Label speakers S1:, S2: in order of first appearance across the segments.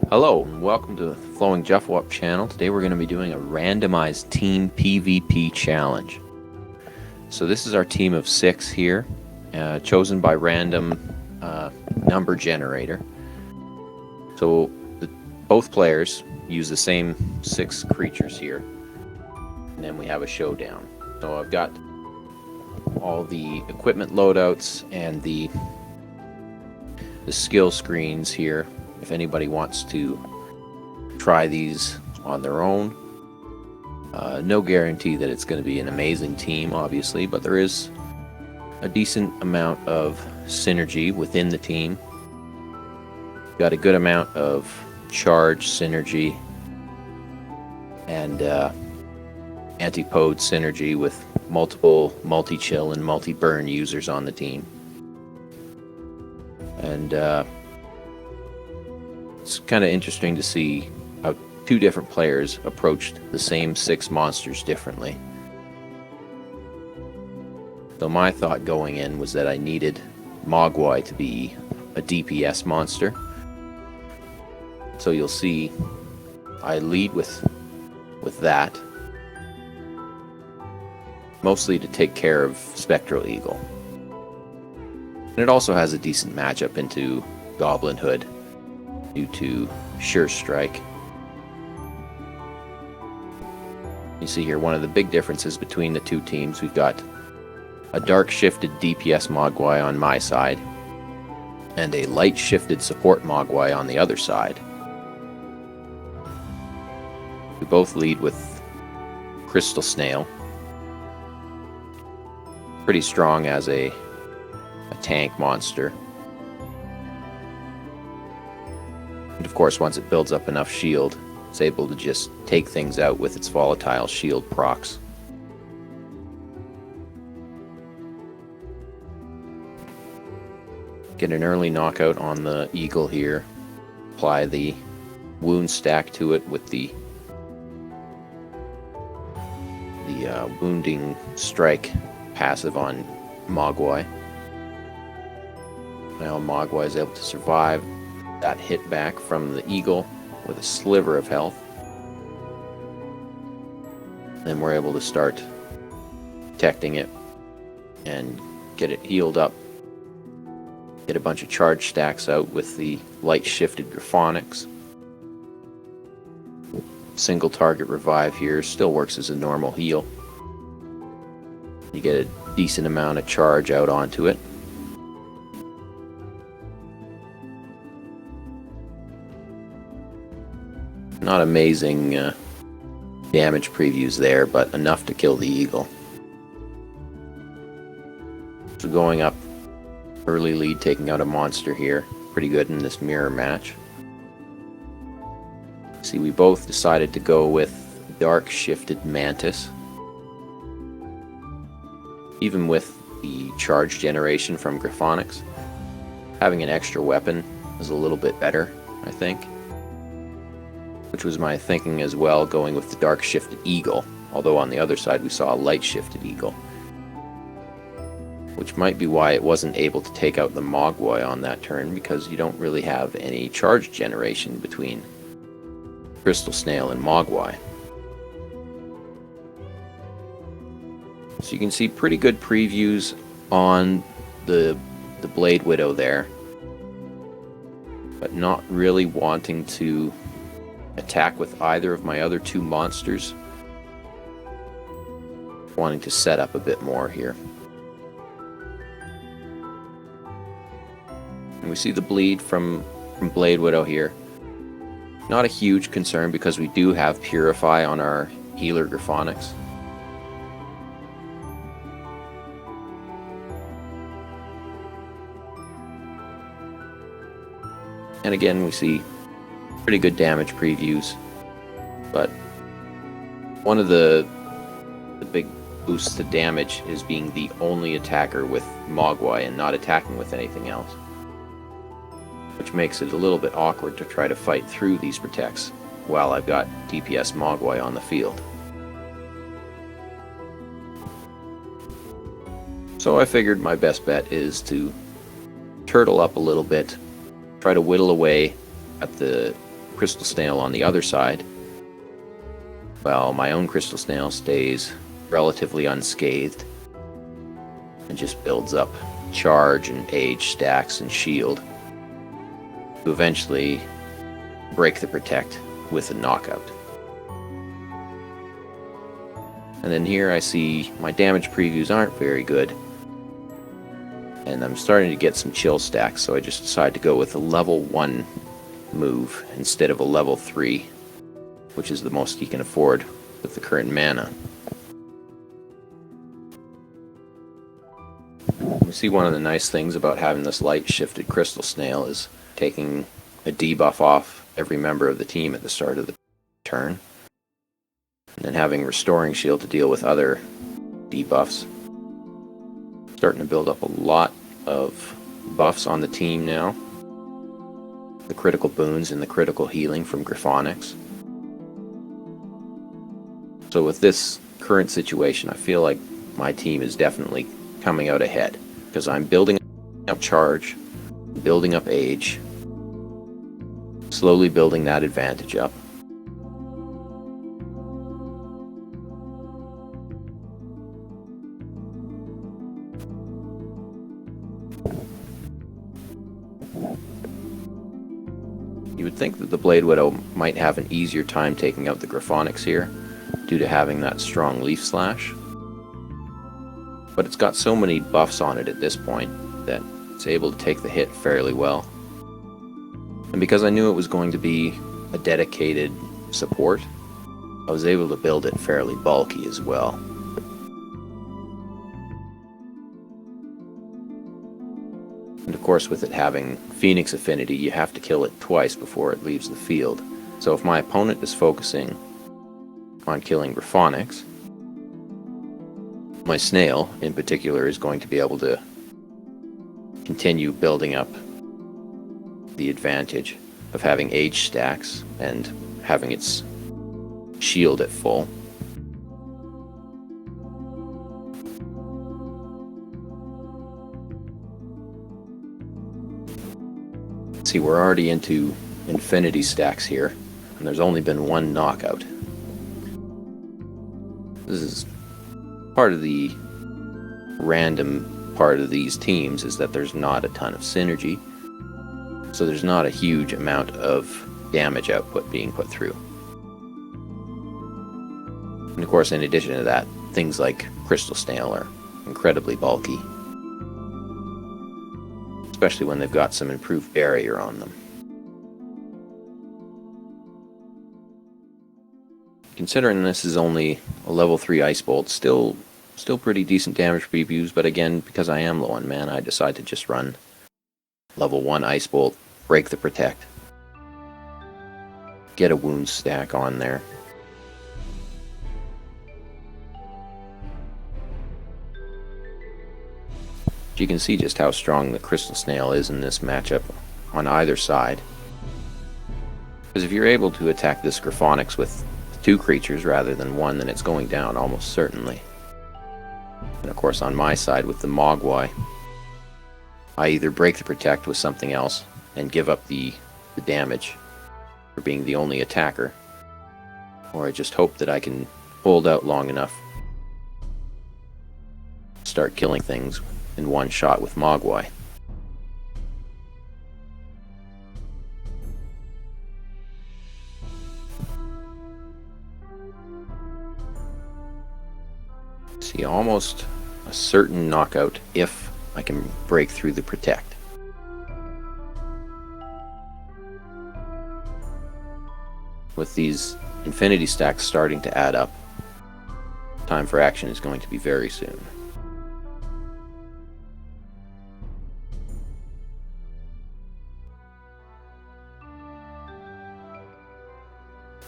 S1: Hello, and welcome to the Flowing Juffwop channel. Today we're going to be doing a randomized team PvP challenge. So this is our team of 6 here, chosen by random number generator. So both players use the same 6 creatures here, and then we have a showdown. So I've got all the equipment loadouts and the skill screens here if anybody wants to try these on their own. No guarantee that it's going to be an amazing team, obviously, but there is a decent amount of synergy within the team. Got a good amount of charge synergy and antipode synergy with multiple multi-chill and multi-burn users on the team. And it's kind of interesting to see how 2 different players approached the same 6 monsters differently. So my thought going in was that I needed Mogwai to be a DPS monster. So you'll see I lead with that, mostly to take care of Spectral Eagle. And it also has a decent matchup into Goblin Hood due to Sure Strike. You see here one of the big differences between the 2 teams. We've got a dark shifted DPS Mogwai on my side and a light shifted support Mogwai on the other side. We both lead with Crystal Snail. Pretty strong as a tank monster. And of course, once it builds up enough shield, it's able to just take things out with its volatile shield procs. Get an early knockout on the Eagle here. Apply the wound stack to it with the wounding strike passive on Mogwai. Now Mogwai is able to survive that hit back from the Eagle with a sliver of health. Then we're able to start protecting it and get it healed up. Get a bunch of charge stacks out with the light shifted Graphonics. Single target revive here still works as a normal heal. You get a decent amount of charge out onto it. Not amazing damage previews there, but enough to kill the Eagle. So going up early lead, taking out a monster here. Pretty good in this mirror match. See, we both decided to go with Dark Shifted Mantis. Even with the charge generation from Graphonics, having an extra weapon is a little bit better, I think. Which was my thinking as well, going with the Dark Shifted Eagle, although on the other side we saw a Light Shifted Eagle. Which might be why it wasn't able to take out the Mogwai on that turn, because you don't really have any charge generation between Crystal Snail and Mogwai. So you can see pretty good previews on the Blade Widow there, but not really wanting to attack with either of my other 2 monsters. Wanting to set up a bit more here. And we see the bleed from Blade Widow here. Not a huge concern because we do have Purify on our healer Graphonics. And again, we see pretty good damage previews, but one of the big boosts to damage is being the only attacker with Mogwai and not attacking with anything else, which makes it a little bit awkward to try to fight through these protects while I've got DPS Mogwai on the field. So I figured my best bet is to turtle up a little bit, try to whittle away at the crystal snail on the other side, well, my own crystal snail stays relatively unscathed and just builds up charge and age stacks and shield to eventually break the protect with a knockout. And then here I see my damage previews aren't very good, and I'm starting to get some chill stacks, so I just decided to go with a level 1 move instead of a level 3, which is the most you can afford with the current mana. You see, one of the nice things about having this light shifted crystal snail is taking a debuff off every member of the team at the start of the turn, and then having restoring shield to deal with other debuffs. Starting to build up a lot of buffs on the team now. The critical boons and the critical healing from Griphonics. So with this current situation, I feel like my team is definitely coming out ahead, because I'm building up charge, building up age, slowly building that advantage up. You would think that the Blade Widow might have an easier time taking out the Griphonics here, due to having that strong Leaf Slash. But it's got so many buffs on it at this point that it's able to take the hit fairly well. And because I knew it was going to be a dedicated support, I was able to build it fairly bulky as well. And of course, with it having Phoenix affinity, you have to kill it twice before it leaves the field. So if my opponent is focusing on killing Griphonics, my snail in particular is going to be able to continue building up the advantage of having age stacks and having its shield at full. See, we're already into infinity stacks here, and there's only been one knockout. This is part of the random part of these teams, is that there's not a ton of synergy, so there's not a huge amount of damage output being put through. And of course, in addition to that, things like Crystal Snail are incredibly bulky, especially when they've got some improved barrier on them. Considering this is only a level 3 Ice Bolt, still pretty decent damage previews, but again, because I am low on mana, I decided to just run level 1 Ice Bolt, break the protect, get a wound stack on there. You can see just how strong the Crystal Snail is in this matchup on either side. Because if you're able to attack this Griphonics with 2 creatures rather than 1, then it's going down almost certainly. And of course, on my side with the Mogwai, I either break the protect with something else and give up the damage for being the only attacker, or I just hope that I can hold out long enough to start killing things in one shot with Mogwai. See, almost a certain knockout if I can break through the protect. With these infinity stacks starting to add up, time for action is going to be very soon.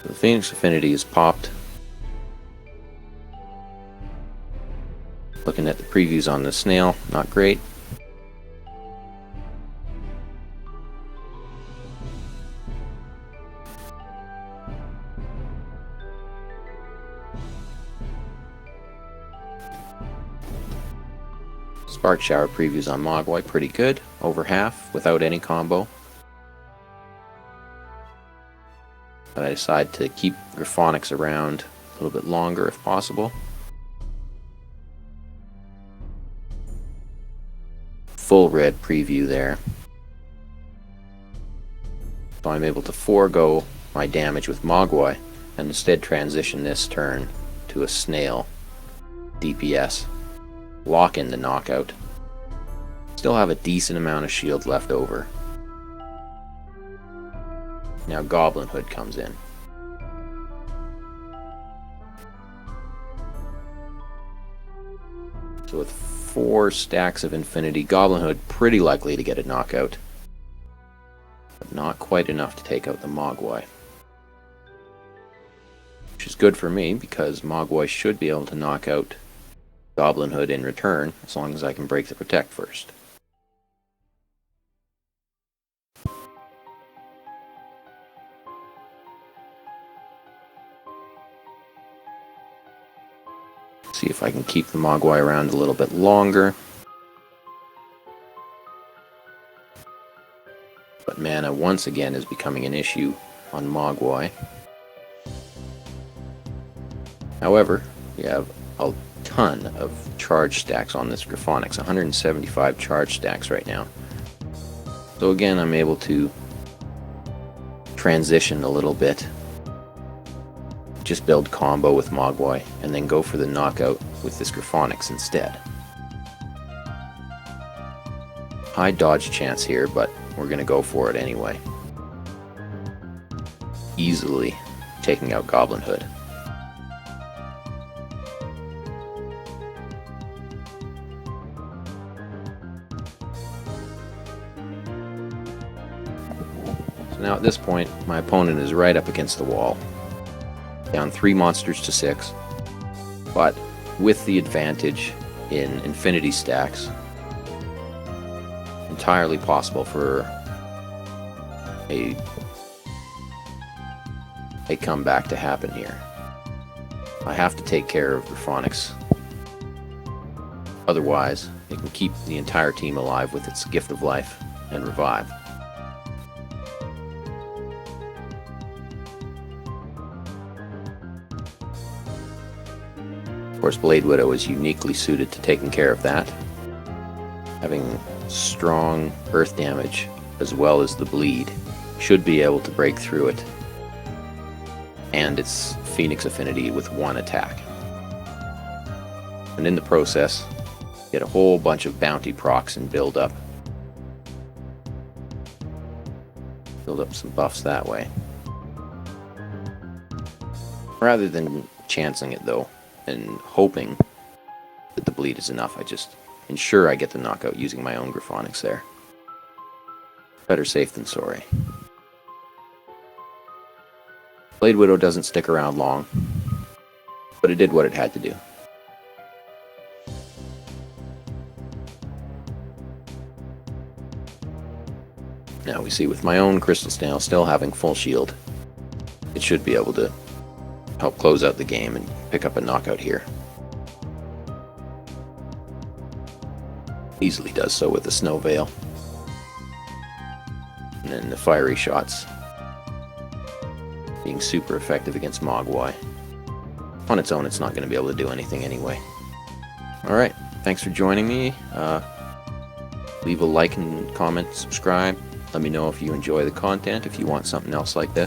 S1: So the Phoenix Affinity is popped. Looking at the previews on the snail, not great. Spark Shower previews on Mogwai, pretty good. Over half, without any combo. but I decide to keep Graphonics around a little bit longer if possible. Full red preview there. So I'm able to forego my damage with Mogwai and instead transition this turn to a snail DPS. Lock in the knockout. Still have a decent amount of shield left over. Now Goblin Hood comes in. So with 4 stacks of Infinity, Goblin Hood pretty likely to get a knockout. But not quite enough to take out the Mogwai. Which is good for me, because Mogwai should be able to knock out Goblin Hood in return, as long as I can break the Protect first. See if I can keep the Mogwai around a little bit longer. But mana once again is becoming an issue on Mogwai. However, we have a ton of charge stacks on this Graphonics, 175 charge stacks right now. So again, I'm able to transition a little bit. Just build combo with Mogwai and then go for the knockout with this Graphonics instead. High dodge chance here, but we're going to go for it anyway. Easily taking out Goblin Hood. So now at this point, my opponent is right up against the wall. Down 3 monsters to 6, but with the advantage in Infinity stacks, entirely possible for a comeback to happen here. I have to take care of Graphonics, otherwise it can keep the entire team alive with its Gift of Life and Revive. Of course, Blade Widow is uniquely suited to taking care of that. Having strong earth damage as well as the bleed, should be able to break through it and its Phoenix affinity with 1 attack. And in the process, get a whole bunch of bounty procs and build up some buffs that way. Rather than chancing it though, and hoping that the bleed is enough, I just ensure I get the knockout using my own Graphonics there. Better safe than sorry. Blade Widow doesn't stick around long, but it did what it had to do. Now we see with my own Crystal Snail still having full shield, it should be able to help close out the game and pick up a knockout here. Easily does so with the Snow Veil. And then the fiery shots being super effective against Mogwai. On its own, it's not going to be able to do anything anyway. Alright, thanks for joining me. Leave a like and comment, subscribe. Let me know if you enjoy the content, if you want something else like this.